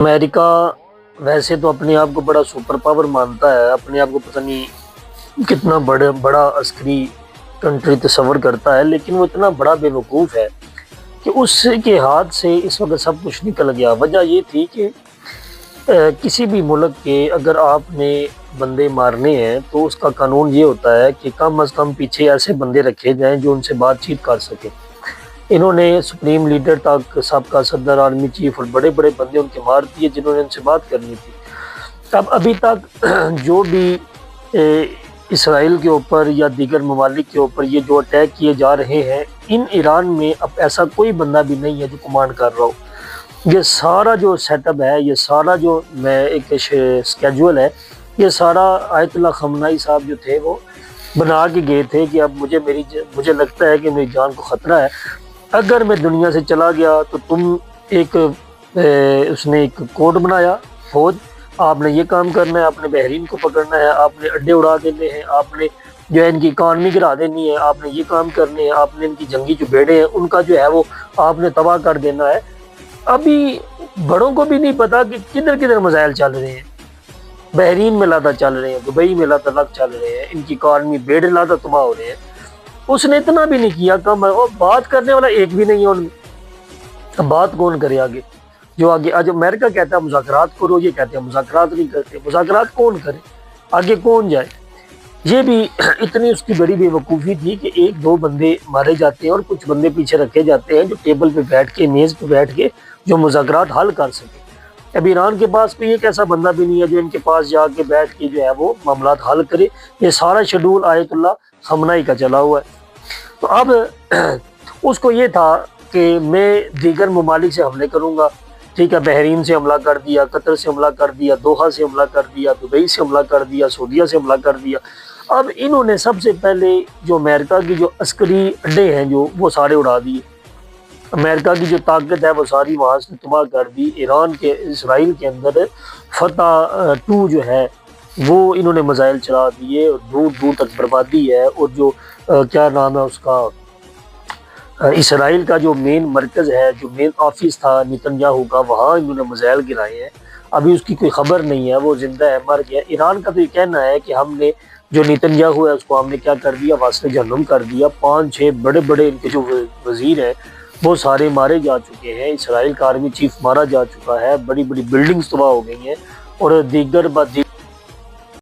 America वैसे तो अपने आप को बड़ा सुपर पावर मानता है, अपने आप को पता नहीं कितना बड़ा अस्करी कंट्री तस्वर करता है, लेकिन वो इतना बड़ा बेवकूफ़ है कि उसके हाथ से इस वक्त सब कुछ निकल गया। वजह ये थी कि किसी भी मुल्क के अगर आपने बंदे मारने हैं तो उसका कानून ये होता है कि कम अज़ कम पीछे ऐसे बंदे रखे जाएं जो उनसे बातचीत कर सकें। इन्होंने सुप्रीम लीडर तक, सबका सदर, आर्मी चीफ और बड़े बड़े बंदे उनके मार दिए जिन्होंने उनसे बात करनी थी। अब अभी तक जो भी इसराइल के ऊपर या दीगर ममालिक के ऊपर ये जो अटैक किए जा रहे हैं, इन ईरान में अब ऐसा कोई बंदा भी नहीं है जो कमांड कर रहा हो। ये सारा जो सेटअप है, ये सारा जो मैं एक स्केड्यूल है, ये सारा आयतुल्लाह खमनाई साहब जो थे वो बना के गए थे कि अब मुझे लगता है कि मेरी जान को ख़तरा है, अगर मैं दुनिया से चला गया तो तुम उसने एक कोड बनाया, फौज आपने ये काम करना है, आपने बहरीन को पकड़ना है, आपने अड्डे उड़ा देने हैं, आपने जो है इनकी इकॉनमी गिरा देनी है, आपने ये काम करने हैं, आपने इनकी जंगी जो बेड़े हैं उनका जो है वो आपने तबाह कर देना है। अभी बड़ों को भी नहीं पता कि किधर किधर मसाइल चल रहे हैं। बहरीन में लादा चल रहे हैं, दुबई में लादा चल रहे हैं, इनकी इकॉनमी बेड़े लादा तबाह हो रहे हैं। उसने इतना भी नहीं किया कम, और बात करने वाला एक भी नहीं है उनमें। अब बात कौन करे आगे? जो आगे आज अमेरिका कहता है मुज़ाकरात करो, ये कहते हैं मुज़ाकरात नहीं करते। मुज़ाकरात कौन करे? आगे कौन जाए? ये भी इतनी उसकी बड़ी बेवकूफ़ी थी कि एक दो बंदे मारे जाते हैं और कुछ बंदे पीछे रखे जाते हैं जो टेबल पे बैठ के, मेज़ पे बैठ के जो मुज़ाकरात हल कर सके। अब ईरान के पास कोई एक ऐसा बंदा भी नहीं है जो इनके पास जाके बैठ के जो है वो मामलात हल करे। ये सारा शेड्यूल आयतुल्लाह खमनाई का चला हुआ है। तो अब उसको ये था कि मैं दीगर ममालिक से हमले करूँगा, ठीक है। बहरीन से हमला कर दिया, कतर से हमला कर दिया, दोहा से हमला कर दिया, दुबई से हमला कर दिया, सऊदीया से हमला कर दिया। अब इन्होंने सबसे पहले जो अमेरिका की जो अस्करी अड्डे हैं जो वो सारे उड़ा दिए। अमेरिका की जो ताकत है वो सारी वहाँ से तबाह कर दी। ईरान के, इसराइल के अंदर फतह 2 जो है वो इन्होंने मिसाइल चला दिए और दूर दूर तक बर्बादी है। और जो क्या नाम है उसका, इसराइल का जो मेन मरकज़ है, जो मेन ऑफिस था नेतन्याहू का, वहाँ इन्होंने मिसाइल गिराए हैं। अभी उसकी कोई खबर नहीं है, वो जिंदा है मर गया। ईरान का तो ये कहना है कि हमने जो नेतन्याहू है उसको हमने क्या कर दिया, वास्ते जहन्नुम कर दिया। 5-6 बड़े बड़े इनके जो वजीर हैं वो सारे मारे जा चुके हैं। इसराइल का आर्मी चीफ मारा जा चुका है, बड़ी बड़ी बिल्डिंग्स तबाह हो गई हैं और दीगर